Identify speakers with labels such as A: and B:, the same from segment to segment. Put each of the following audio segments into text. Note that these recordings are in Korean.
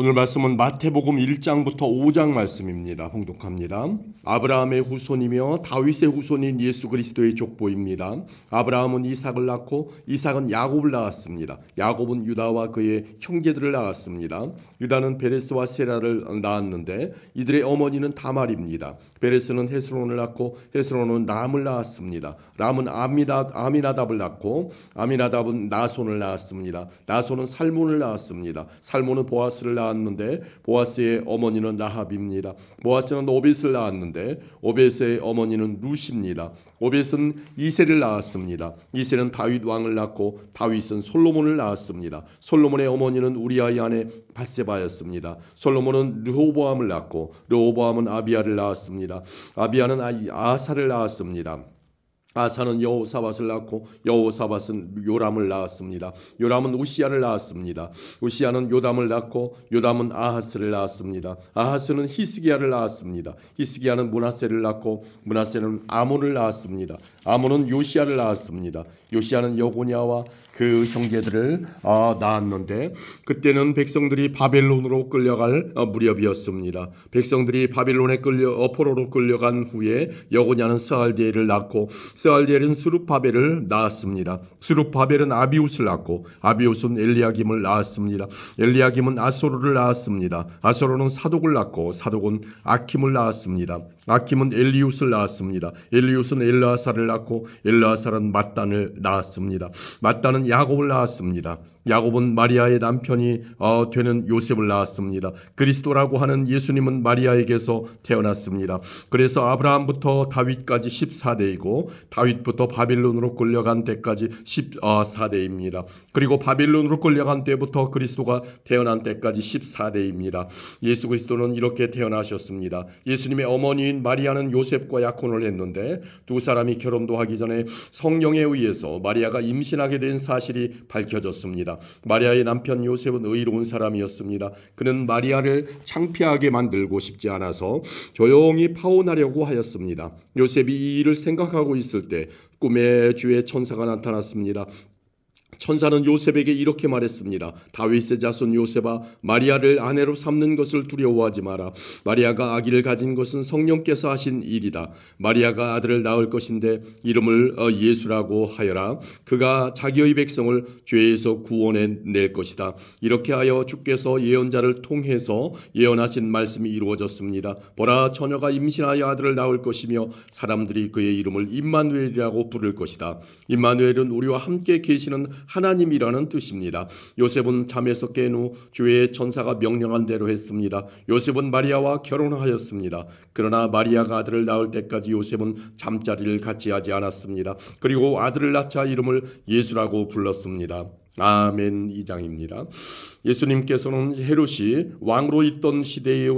A: 오늘 말씀은 마태복음 1장부터 5장 말씀입니다. 봉독합니다. 아브라함의 후손이며 다윗의 후손인 예수 그리스도의 족보입니다. 아브라함은 이삭을 낳고 이삭은 야곱을 낳았습니다. 야곱은 유다와 그의 형제들을 낳았습니다. 유다는 베레스와 세라를 낳았는데 이들의 어머니는 다말입니다. 베레스는 헤스론을 낳고 헤스론은 람을 낳았습니다. 람은 아미나답을 낳고 아미나답은 나손을 낳았습니다. 나손은 살몬을 낳았습니다. 살몬은 보아스를 낳았는데 보아스의 어머니는 라합입니다. 보아스는 오벳을 낳았는데 오벳의 어머니는 룻입니다. 오벳은 이새를 낳았습니다. 이새는 다윗 왕을 낳고 다윗은 솔로몬을 낳았습니다. 솔로몬의 어머니는 우리아의 아내 밧세바였습니다. 솔로몬은 르호보암을 낳고 르호보암은 아비야를 낳았습니다. 아비야는 아사를 낳았습니다. 아사는 여호사밧을 낳고 여호사밧은 요람을 낳았습니다. 요람은 우시야를 낳았습니다. 우시야는 요담을 낳고 요담은 아하스를 낳았습니다. 아하스는 히스기야를 낳았습니다. 히스기야는 므낫세를 낳고 므낫세는 아몬을 낳았습니다. 아몬은 요시야를 낳았습니다. 요시야는 여고냐와 그 형제들을 낳았는데 그때는 백성들이 바벨론으로 끌려갈 무렵이었습니다. 백성들이 바벨론에 포로로 끌려간 후에 여고냐는 스알디엘을 낳고 스알디엘은 스룹바벨을 낳았습니다. 스룹바벨은 아비웃을 낳고 아비웃은 엘리야김을 낳았습니다. 엘리야김은 아소르를 낳았습니다. 아소르는 사독을 낳고 사독은 아킴을 낳았습니다. 아킴은 엘리웃을 낳았습니다. 엘리웃은 엘르아사를 낳고 엘르아사는 mat단을 낳았습니다. mat단은 야곱을 낳았습니다. 야곱은 마리아의 남편이 되는 요셉을 낳았습니다. 그리스도라고 하는 예수님은 마리아에게서 태어났습니다. 그래서 아브라함부터 다윗까지 14대이고 다윗부터 바빌론으로 끌려간 때까지 14대입니다. 그리고 바빌론으로 끌려간 때부터 그리스도가 태어난 때까지 14대입니다. 예수 그리스도는 이렇게 태어나셨습니다. 예수님의 어머니인 마리아는 요셉과 약혼을 했는데 두 사람이 결혼도 하기 전에 성령에 의해서 마리아가 임신하게 된 사실이 밝혀졌습니다. 마리아의 남편 요셉은 의로운 사람이었습니다. 그는 마리아를 창피하게 만들고 싶지 않아서 조용히 파혼하려고 하였습니다. 요셉이 이 일을 생각하고 있을 때 꿈에 주의 천사가 나타났습니다. 천사는 요셉에게 이렇게 말했습니다. 다윗의 자손 요셉아, 마리아를 아내로 삼는 것을 두려워하지 마라. 마리아가 아기를 가진 것은 성령께서 하신 일이다. 마리아가 아들을 낳을 것인데 이름을 예수라고 하여라. 그가 자기의 백성을 죄에서 구원해 낼 것이다. 이렇게 하여 주께서 예언자를 통해서 예언하신 말씀이 이루어졌습니다. 보라, 처녀가 임신하여 아들을 낳을 것이며 사람들이 그의 이름을 임마누엘이라고 부를 것이다. 임마누엘은 우리와 함께 계시는 하나님이라는 뜻입니다. 요셉은 잠에서 깬 후 주의 천사가 명령한 대로 했습니다. 요셉은 마리아와 결혼하였습니다. 그러나 마리아가 아들을 낳을 때까지 요셉은 잠자리를 같이 하지 않았습니다. 그리고 아들을 낳자 이름을 예수라고 불렀습니다. 아멘. 2장입니다. 예수님께서는 헤롯이 왕으로 있던 시대에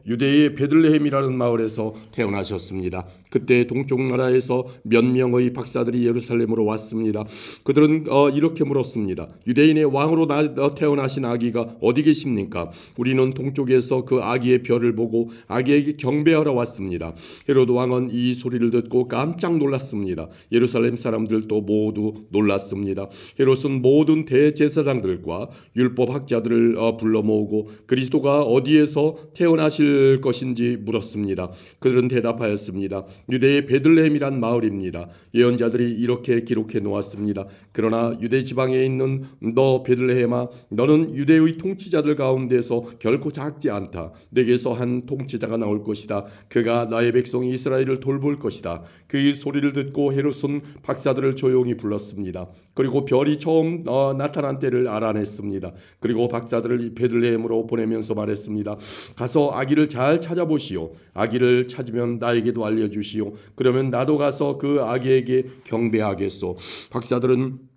A: 유대의 베들레헴이라는 마을에서 태어나셨습니다. 그때 동쪽 나라에서 몇 명의 박사들이 예루살렘으로 왔습니다. 그들은 이렇게 물었습니다. 유대인의 왕으로 태어나신 아기가 어디 계십니까? 우리는 동쪽에서 그 아기의 별을 보고 아기에게 경배하러 왔습니다. 헤롯 왕은 이 소리를 듣고 깜짝 놀랐습니다. 예루살렘 사람들도 모두 놀랐습니다. 헤롯은 모든 대제사장들과 율법학자들을 불러 모으고 그리스도가 어디에서 태어나실 것인지 물었습니다. 그들은 대답하였습니다. 유대의 베들레헴이란 마을입니다. 예언자들이 이렇게 기록해 놓았습니다. 그러나 유대 지방에 있는 너 베들레헴아, 너는 유대의 통치자들 가운데서 결코 작지 않다. 내게서 한 통치자가 나올 것이다. 그가 나의 백성 이스라엘을 돌볼 것이다. 그 소리를 듣고 헤롯은 박사들을 조용히 불렀습니다. 그리고 별이 처음 나타난 때를 알아냈습니다. 그리고 박사들을 베들레헴으로 보내면서 말했습니다. 가서 아기를 잘 찾아보시오. 아기를 찾으면 나에게도 알려주시오. 그러면 나도 가서 그 아기에게 경배하겠소. 박사들은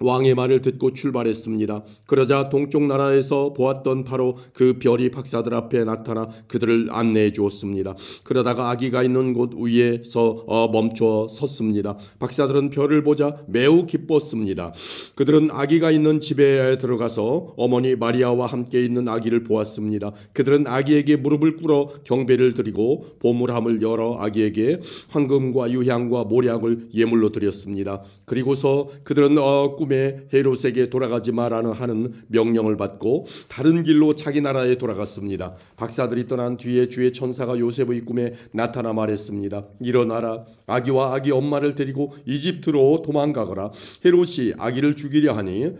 A: 왕의 말을 듣고 출발했습니다. 그러자 동쪽 나라에서 보았던 바로 그 별이 박사들 앞에 나타나 그들을 안내해 주었습니다. 그러다가 아기가 있는 곳 위에서 멈춰 섰습니다. 박사들은 별을 보자 매우 기뻤습니다. 그들은 아기가 있는 집에 들어가서 어머니 마리아와 함께 있는 아기를 보았습니다. 그들은 아기에게 무릎을 꿇어 경배를 드리고 보물함을 열어 아기에게 황금과 유향과 모략을 예물로 드렸습니다. 그리고서 그들은 꿈에 꿈에 헤롯에게 돌아가지 마라는 하는 명령을 받고 다른 길로 자기 나라에 돌아갔습니다. 박사들이 떠난 뒤에 주의 천사가 요셉의 꿈에 나타나 말했습니다. 일어나라, 아기와 아기 엄마를 데리고 이집트로 도망가거라. 헤롯이 아기를 죽이려 하니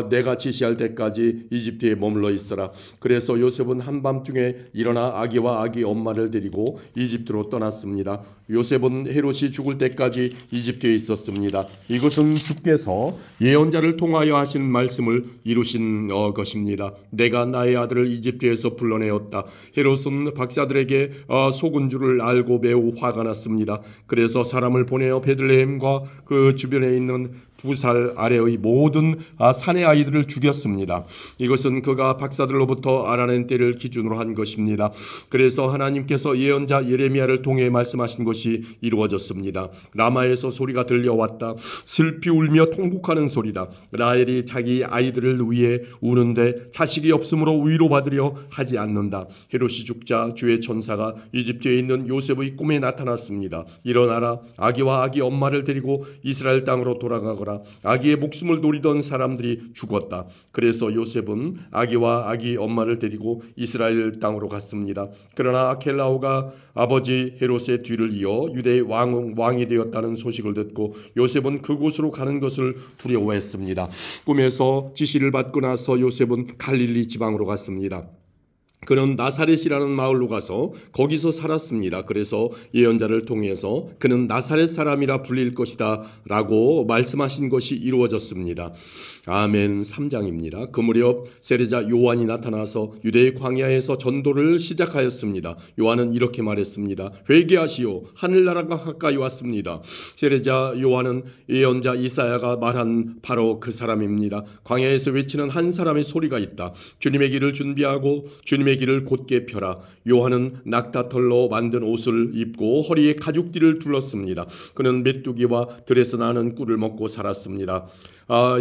A: 내가 지시할 때까지 이집트에 머물러 있어라. 그래서 요셉은 한밤중에 일어나 아기와 아기 엄마를 데리고 이집트로 떠났습니다. 요셉은 헤롯이 죽을 때까지 이집트에 있었습니다. 이것은 주께서 예언자를 통하여 하신 말씀을 이루신 것입니다. 내가 나의 아들을 이집트에서 불러내었다. 헤롯은 박사들에게 속은 줄을 알고 매우 화가 났습니다. 그래서 사람을 보내어 베들레헴과 그 주변에 있는 2살 아래의 모든 산의 아이들을 죽였습니다. 이것은 그가 박사들로부터 알아낸 때를 기준으로 한 것입니다. 그래서 하나님께서 예언자 예레미야를 통해 말씀하신 것이 이루어졌습니다. 라마에서 소리가 들려왔다. 슬피 울며 통곡하는 소리다. 라헬이 자기 아이들을 위해 우는데 자식이 없으므로 위로받으려 하지 않는다. 헤롯이 죽자 주의 천사가 이집트에 있는 요셉의 꿈에 나타났습니다. 일어나라, 아기와 아기 엄마를 데리고 이스라엘 땅으로 돌아가거라. 아기의 목숨을 노리던 사람들이 죽었다. 그래서 요셉은 아기와 아기 엄마를 데리고 이스라엘 땅으로 갔습니다. 그러나 아켈라오가 아버지 헤롯의 뒤를 이어 유대의 왕이 되었다는 소식을 듣고 요셉은 그곳으로 가는 것을 두려워했습니다. 꿈에서 지시를 받고 나서 요셉은 갈릴리 지방으로 갔습니다. 그는 나사렛이라는 마을로 가서 거기서 살았습니다. 그래서 예언자를 통해서 그는 나사렛 사람이라 불릴 것이다 라고 말씀하신 것이 이루어졌습니다. 아멘. 3장입니다. 그 무렵 세례자 요한이 나타나서 유대의 광야에서 전도를 시작하였습니다. 요한은 이렇게 말했습니다. 회개하시오, 하늘나라가 가까이 왔습니다. 세례자 요한은 예언자 이사야가 말한 바로 그 사람입니다. 광야에서 외치는 한 사람의 소리가 있다. 주님의 길을 준비하고 주님의 길을 곧게 펴라. 요한은 낙타털로 만든 옷을 입고 허리에 가죽띠를 둘렀습니다. 그는 메뚜기와 들에서 나는 꿀을 먹고 살았습니다.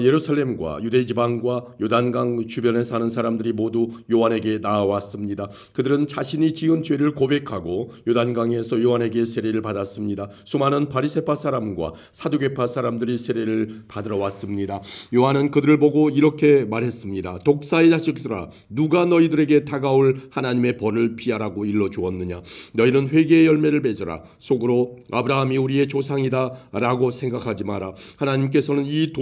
A: 예루살렘과 유대 지방과 요단강 주변에 사는 사람들이 모두 요한에게 나와왔습니다. 그들은 자신이 지은 죄를 고백하고 요단강에서 요한에게 세례를 받았습니다. 수많은 바리새파 사람과 사두개파 사람들이 세례를 받으러 왔습니다. 요한은 그들을 보고 이렇게 말했습니다. 독사의 자식들아, 누가 너희들에게 다가올 하나님의 벌을 피하라고 일러주었느냐? 너희는 회개의 열매를 맺어라. 속으로 아브라함이 우리의 조상이다 라고 생각하지 마라. 하나님께서는 이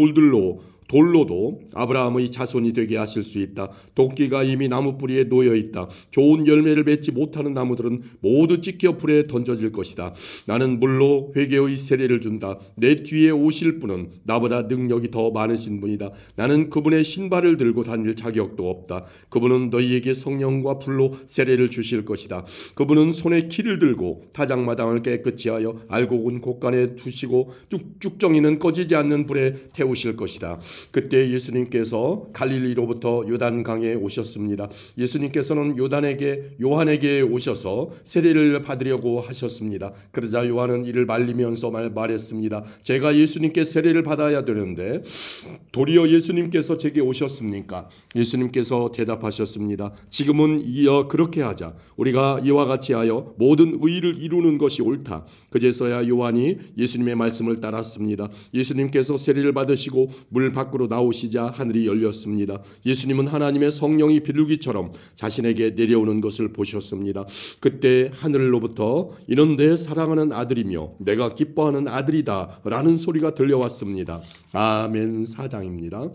A: 돌로도 아브라함의 자손이 되게 하실 수 있다. 도끼가 이미 나무 뿌리에 놓여 있다. 좋은 열매를 맺지 못하는 나무들은 모두 찢겨 불에 던져질 것이다. 나는 물로 회개의 세례를 준다. 내 뒤에 오실 분은 나보다 능력이 더 많으신 분이다. 나는 그분의 신발을 들고 다닐 자격도 없다. 그분은 너희에게 성령과 불로 세례를 주실 것이다. 그분은 손에 키를 들고 타작마당을 깨끗이 하여 알곡은 곳간에 두시고 쭉쭉정이는 꺼지지 않는 불에 태우실 것이다. 그때 예수님께서 갈릴리로부터 요단강에 오셨습니다. 예수님께서는 요한에게 오셔서 세례를 받으려고 하셨습니다. 그러자 요한은 이를 말리면서 말했습니다. 제가 예수님께 세례를 받아야 되는데 도리어 예수님께서 제게 오셨습니까? 예수님께서 대답하셨습니다. 지금은 그렇게 하자. 우리가 이와 같이 하여 모든 의를 이루는 것이 옳다. 그제서야 요한이 예수님의 말씀을 따랐습니다. 예수님께서 세례를 받으시고 물 밖으로 나오시자 하늘이 열렸습니다. 예수님은 하나님의 성령이 비둘기처럼 자신에게 내려오는 것을 보셨습니다. 그때 하늘로부터 이는 내 사랑하는 아들이며 내가 기뻐하는 아들이다 라는 소리가 들려왔습니다. 아멘. 4장입니다.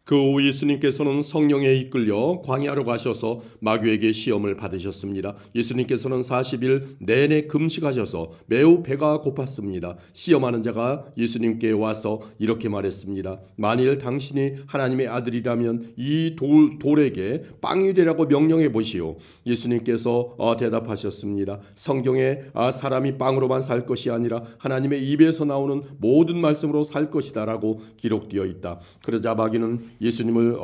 A: 그 후 예수님께서는 성령에 이끌려 광야로 가셔서 마귀에게 시험을 받으셨습니다. 예수님께서는 40일 내내 금식하셔서 매우 배가 고팠습니다. 시험하는 자가 예수님께 와서 이렇게 말했습니다. 만일 당신이 하나님의 아들이라면 이 돌에게 빵이 되라고 명령해 보시오. 예수님께서 대답하셨습니다. 성경에 사람이 빵으로만 살 것이 아니라 하나님의 입에서 나오는 모든 말씀으로 살 것이다 라고 기록되어 있다. 그러자 마귀는 예수님을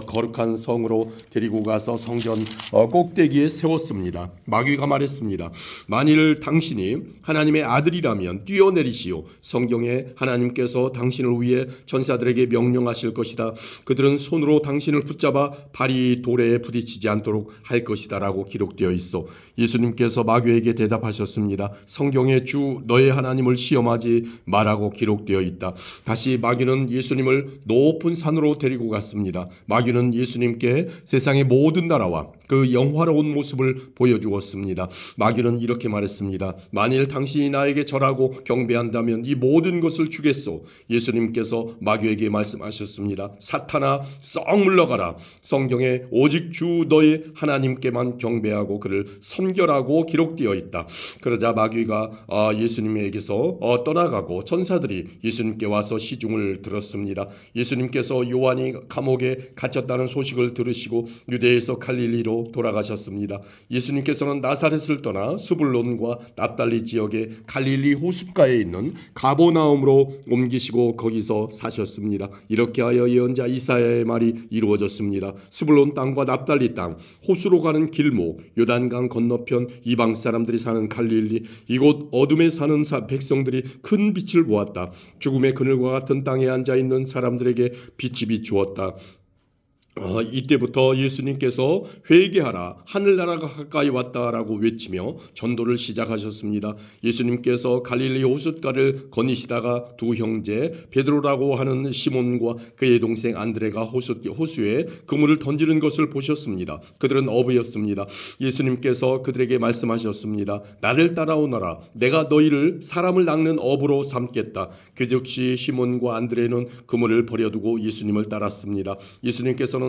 A: 거룩한 성으로 데리고 가서 성전 꼭대기에 세웠습니다. 마귀가 말했습니다. 만일 당신이 하나님의 아들이라면 뛰어내리시오. 성경에 하나님께서 당신을 위해 천사들에게 명령하실 것이다. 그들은 손으로 당신을 붙잡아 발이 돌에 부딪히지 않도록 할 것이다 라고 기록되어 있어 예수님께서 마귀에게 대답하셨습니다. 성경에 주 너의 하나님을 시험하지 말라고 기록되어 있다. 다시 마귀는 예수님을 높은 산으로 데리고 갔습니다. 마귀는 예수님께 세상의 모든 나라와 그 영화로운 모습을 보여주었습니다. 마귀는 이렇게 말했습니다. 만일 당신이 나에게 절하고 경배한다면 이 모든 것을 주겠소. 예수님께서 마귀에게 말씀하셨습니다. 사탄아 썩 물러가라. 성경에 오직 주 너의 하나님께만 경배하고 그를 섬겨라고 기록되어 있다. 그러자 마귀가 예수님에게서 떠나가고 천사들이 예수님께 와서 시중을 들었습니다. 예수님께서 요한이 감옥에 갇혔다는 소식을 들으시고 유대에서 갈릴리로 돌아가셨습니다. 예수님께서는 나사렛을 떠나 스불론과 납달리 지역의 갈릴리 호숫가에 있는 가버나움으로 옮기시고 거기서 사셨습니다. 이렇게 하여 예언자 이사야의 말이 이루어졌습니다. 스불론 땅과 납달리 땅, 호수로 가는 길목, 요단강 건너편 이방 사람들이 사는 갈릴리, 이곳 어둠에 사는 백성들이 큰 빛을 보았다. 죽음의 그늘과 같은 땅에 앉아있는 사람들에게 빛이 비추었다. 이때부터 예수님께서 회개하라 하늘나라가 가까이 왔다라고 외치며 전도를 시작하셨습니다. 예수님께서 갈릴리 호숫가를 거니시다가 두 형제 베드로라고 하는 시몬과 그의 동생 안드레가 호수에 그물을 던지는 것을 보셨습니다. 그들은 어부였습니다. 예수님께서 그들에게 말씀하셨습니다. 나를 따라오너라. 내가 너희를 사람을 낚는 어부로 삼겠다. 그 즉시 시몬과 안드레는 그물을 버려두고 예수님을 따랐습니다. 예수님께서는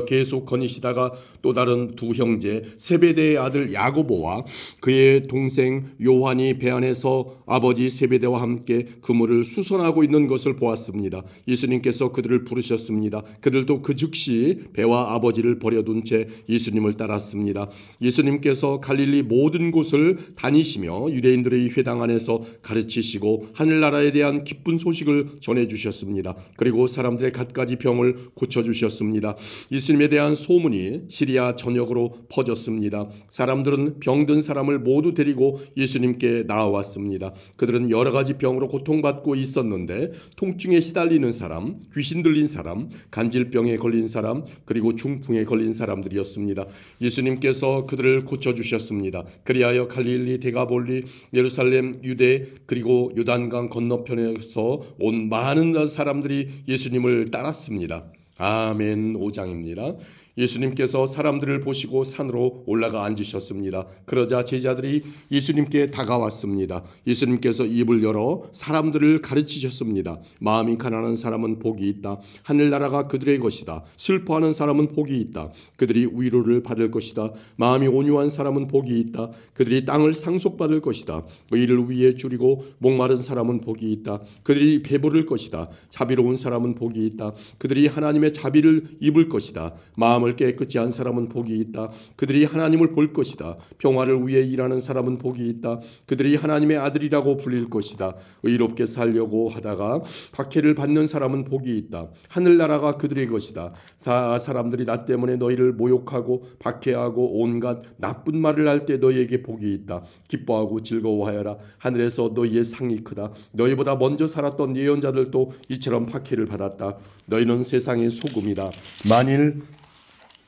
A: 계속 거니시다가 또 다른 두 형제 세베대의 아들 야고보와 그의 동생 요한이 배 안에서 아버지 세베대와 함께 그물을 수선하고 있는 것을 보았습니다. 예수님께서 그들을 부르셨습니다. 그들도 그 즉시 배와 아버지를 버려둔 채 예수님을 따랐습니다. 예수님께서 갈릴리 모든 곳을 다니시며 유대인들의 회당 안에서 가르치시고 하늘나라에 대한 기쁜 소식을 전해주셨습니다. 그리고 사람들의 갖가지 병을 고쳐주셨습니다. 예수님에 대한 소문이 시리아 전역으로 퍼졌습니다. 사람들은 병든 사람을 모두 데리고 예수님께 나아왔습니다. 그들은 여러 가지 병으로 고통받고 있었는데 통증에 시달리는 사람, 귀신 들린 사람, 간질병에 걸린 사람, 그리고 중풍에 걸린 사람들이었습니다. 예수님께서 그들을 고쳐주셨습니다. 그리하여 갈릴리, 데가볼리, 예루살렘, 유대 그리고 요단강 건너편에서 온 많은 사람들이 예수님을 따랐습니다. 아멘. 5장입니다. 예수님께서 사람들을 보시고 산으로 올라가 앉으셨습니다. 그러자 제자들이 예수님께 다가왔습니다. 예수님께서 입을 열어 사람들을 가르치셨습니다. 마음이 가난한 사람은 복이 있다. 하늘나라가 그들의 것이다. 슬퍼하는 사람은 복이 있다. 그들이 위로를 받을 것이다. 마음이 온유한 사람은 복이 있다. 그들이 땅을 상속받을 것이다. 의를 위해 줄이고 목마른 사람은 복이 있다. 그들이 배부를 것이다. 자비로운 사람은 복이 있다. 그들이 하나님의 자비를 입을 것이다. 마음을 깨끗이 한 사람은 복이 있다. 그들이 하나님을 볼 것이다. 평화를 위해 일하는 사람은 복이 있다. 그들이 하나님의 아들이라고 불릴 것이다. 의롭게 살려고 하다가 박해를 받는 사람은 복이 있다. 하늘나라가 그들의 것이다. 사람들이 나 때문에 너희를 모욕하고 박해하고 온갖 나쁜 말을 할 때 너희에게 복이 있다. 기뻐하고 즐거워하여라. 하늘에서 너희의 상이 크다. 너희보다 먼저 살았던 예언자들도 이처럼 박해를 받았다. 너희는 세상의 소금이다. 만일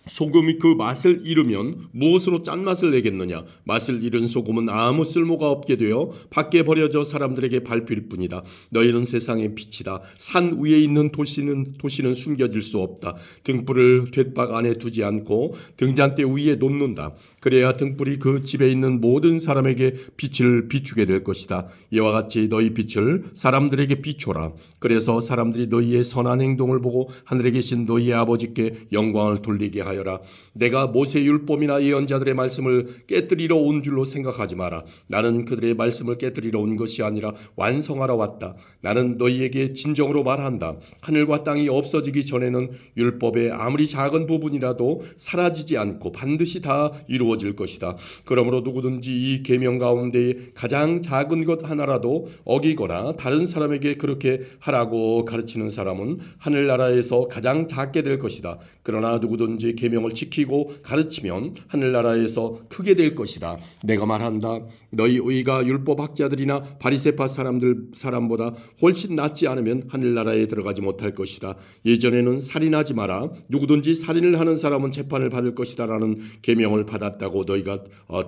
A: 소금이 그 맛을 잃으면 무엇으로 짠맛을 내겠느냐. 맛을 잃은 소금은 아무 쓸모가 없게 되어 밖에 버려져 사람들에게 밟힐 뿐이다. 너희는 세상의 빛이다. 산 위에 있는 도시는 숨겨질 수 없다. 등불을 돛박 안에 두지 않고 등잔대 위에 놓는다. 그래야 등불이 그 집에 있는 모든 사람에게 빛을 비추게 될 것이다. 이와 같이 너희 빛을 사람들에게 비춰라. 그래서 사람들이 너희의 선한 행동을 보고 하늘에 계신 너희의 아버지께 영광을 돌리게 화해하여라. 내가 모세 율법이나 예언자들의 말씀을 깨뜨리러 온 줄로 생각하지 마라. 나는 그들의 말씀을 깨뜨리러 온 것이 아니라 완성하러 왔다. 나는 너희에게 진정으로 말한다. 하늘과 땅이 없어지기 전에는 율법의 아무리 작은 부분이라도 사라지지 않고 반드시 다 이루어질 것이다. 그러므로 누구든지 이 계명 가운데 가장 작은 것 하나라도 어기거나 다른 사람에게 그렇게 하라고 가르치는 사람은 하늘나라에서 가장 작게 될 것이다. 그러나 누구든지 계명을 지키고 가르치면 하늘나라에서 크게 될 것이다. 내가 말한다. 너희 의가 율법학자들이나 바리새파 사람보다 훨씬 낫지 않으면 하늘나라에 들어가지 못할 것이다. 예전에는 살인하지 마라. 누구든지 살인을 하는 사람은 재판을 받을 것이다라는 계명을 받았다고 너희가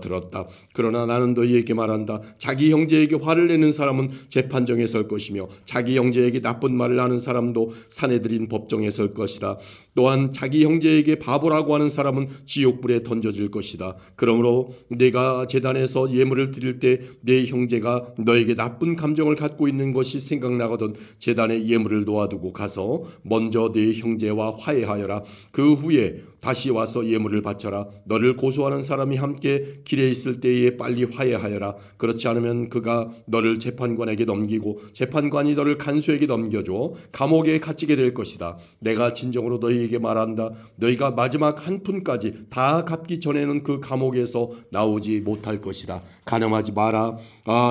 A: 들었다. 그러나 나는 너희에게 말한다. 자기 형제에게 화를 내는 사람은 재판정에 설 것이며 자기 형제에게 나쁜 말을 하는 사람도 사내들인 법정에 설 것이다. 또한 자기 형제에게 바보라고 하는 사람은 지옥불에 던져질 것이다. 그러므로 내가 제단에서 예물을 드릴 때 내 형제가 너에게 나쁜 감정을 갖고 있는 것이 생각나거든 제단에 예물을 놓아두고 가서 먼저 내 형제와 화해하여라. 그 후에 다시 와서 예물을 바쳐라. 너를 고소하는 사람이 함께 길에 있을 때에 빨리 화해하여라. 그렇지 않으면 그가 너를 재판관에게 넘기고 재판관이 너를 간수에게 넘겨줘 감옥에 갇히게 될 것이다. 내가 진정으로 너희에게 말한다. 너희가 마지막 한 푼까지 다 갚기 전에는 그 감옥에서 나오지 못할 것이다. 간음하지 마라.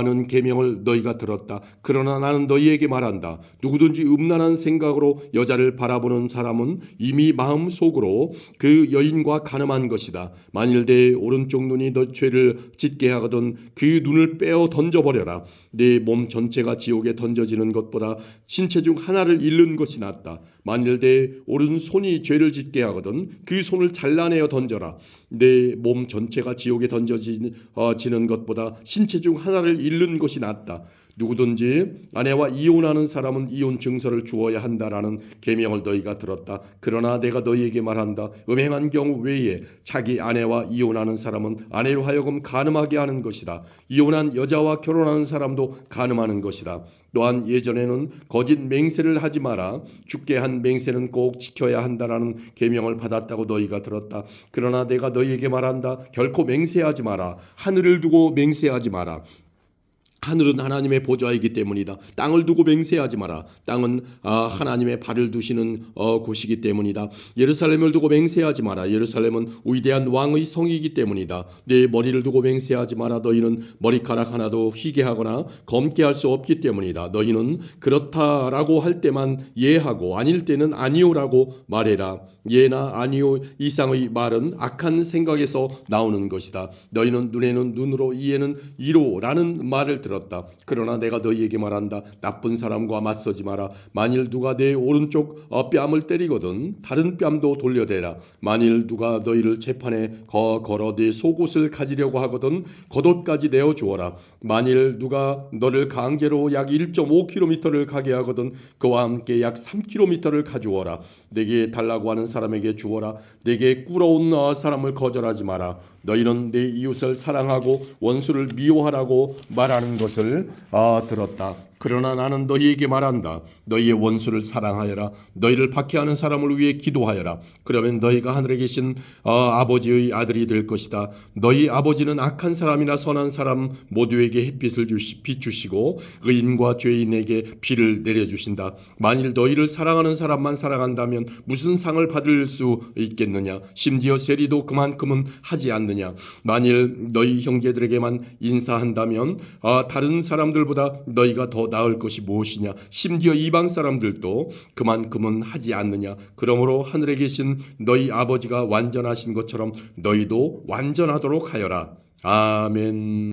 A: 는 계명을 너희가 들었다. 그러나 나는 너희에게 말한다. 누구든지 음란한 생각으로 여자를 바라보는 사람은 이미 마음속으로 그 여인과 간음한 것이다. 만일 내 오른쪽 눈이 너 죄를 짓게 하거든 그 눈을 빼어 던져버려라. 내 몸 전체가 지옥에 던져지는 것보다 신체 중 하나를 잃는 것이 낫다. 만일 내 오른손이 죄를 짓게 하거든 그 손을 잘라내어 던져라. 내 몸 전체가 지옥에 던져지는 것보다 신체 중 하나를 잃는 것이 낫다. 누구든지 아내와 이혼하는 사람은 이혼 증서를 주어야 한다라는 계명을 너희가 들었다. 그러나 내가 너희에게 말한다. 음행한 경우 외에 자기 아내와 이혼하는 사람은 아내로 하여금 간음하게 하는 것이다. 이혼한 여자와 결혼하는 사람도 간음하는 것이다. 또한 예전에는 거짓 맹세를 하지 마라. 죽게 한 맹세는 꼭 지켜야 한다라는 계명을 받았다고 너희가 들었다. 그러나 내가 너희에게 말한다. 결코 맹세하지 마라. 하늘을 두고 맹세하지 마라. 하늘은 하나님의 보좌이기 때문이다. 땅을 두고 맹세하지 마라. 땅은 하나님의 발을 두시는 곳이기 때문이다. 예루살렘을 두고 맹세하지 마라. 예루살렘은 위대한 왕의 성이기 때문이다. 내 머리를 두고 맹세하지 마라. 너희는 머리카락 하나도 휘게 하거나 검게 할 수 없기 때문이다. 너희는 그렇다라고 할 때만 예하고 아닐 때는 아니오라고 말해라. 예나 아니오 이상의 말은 악한 생각에서 나오는 것이다. 너희는 눈에는 눈으로 이에는 이로라는 말을 들었다. 그러나 내가 너희에게 말한다. 나쁜 사람과 맞서지 마라. 만일 누가 내 오른쪽 뺨을 때리거든 다른 뺨도 돌려대라. 만일 누가 너희를 재판에 걸어 내 속옷을 가지려고 하거든 겉옷까지 내어주어라. 만일 누가 너를 강제로 약 1.5km를 가게 하거든 그와 함께 약 3km를 가주어라. 내게 달라고 하는 사람에게 주어라. 내게 꿇어온 사람을 거절하지 마라. 너희는 내 이웃을 사랑하고 원수를 미워하라고 말하는 것을 들었다. 그러나 나는 너희에게 말한다. 너희의 원수를 사랑하여라. 너희를 박해하는 사람을 위해 기도하여라. 그러면 너희가 하늘에 계신 아버지의 아들이 될 것이다. 너희 아버지는 악한 사람이나 선한 사람 모두에게 햇빛을 비추시고 의인과 죄인에게 비를 내려주신다. 만일 너희를 사랑하는 사람만 사랑한다면 무슨 상을 받을 수 있겠느냐. 심지어 세리도 그만큼은 하지 않느냐. 만일 너희 형제들에게만 인사한다면 다른 사람들보다 너희가 더 나을 것이 무엇이냐. 심지어 이방 사람들도 그만큼은 하지 않느냐. 그러므로 하늘에 계신 너희 아버지가 완전하신 것처럼 너희도 완전하도록 하여라. 아멘.